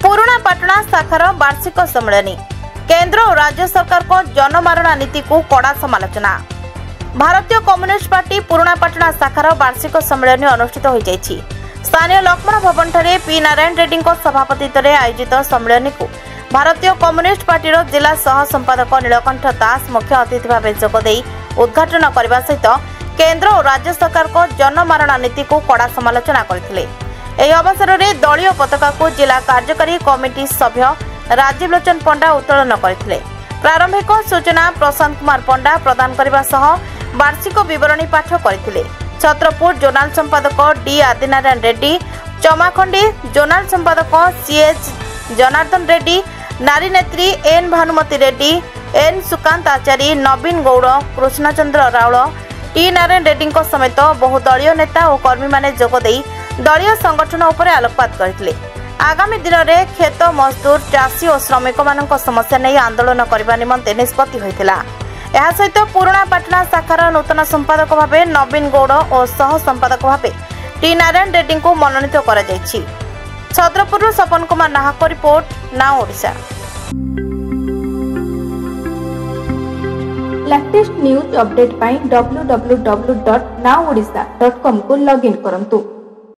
पुराणापाटଣା शाखार वार्षिक सम्मेलन केंद्र और राज्य सरकार को जनमारणा नीति को कड़ा समालोचना। भारतीय कम्युनिस्ट पार्टी पुराणापाटଣା शाखार वार्षिक सम्मेलन अनुष्ठित हो जाइछि। स्थानीय लक्ष्मण भवन ठारे पी नारायण रेड्डी सभापतित्व में आयोजित सम्मेलन को भारतीय कम्युनिस्ट पार्टी जिला सह संपादक नीलकंठ दास मुख्य अतिथि भाव जोगदे उद्घाटन करने सहित केंद्र और राज्य सरकार को जनमारणा नीति को कड़ा समालोचना करथिले। एही अवसर में दलीय पताका को जिला कार्यकारी कमिटी सभ्य राजीव लोचन पंडा उत्तोलन करथिले। प्रारंभिक सूचना प्रशांत कुमार पंडा प्रदान करने सह वार्षिक विवरणी पाठ करथिले। छत्रपुर जोनाल संपादक डी आदिनारायण रेड्डी, चमाखंडी जोनाल संपादक सीएच जनार्दन रेड्डी, नारी नेत्री एन भानुमती रेड्डी, एन सुकांत आचारी, नवीन गौड़, कृष्णचंद्र राउल, टी नारायण रेड्डी समेत बहु दलीय नेता और कर्मी माने जोगदे दलीय संगठन उपर आलोकपात करथिले। आगामी दिन में खेत मजदूर, चाषी और श्रमिक मानक समस्या नहीं आंदोलन करने निमंते निष्पत्ति होइतिला। यह सहित पुराणापाटଣା शाखार नूतन संपादक भाव नवीन गौड़ और सह संपादक भाव टी नारायण रेड्डी को मनोनीत करा जायछि। Chhatrapur Sapan Kumar Nahak report, now Odisha. Latest news update पाई www.nowodisha.com को लॉगिन करंतु।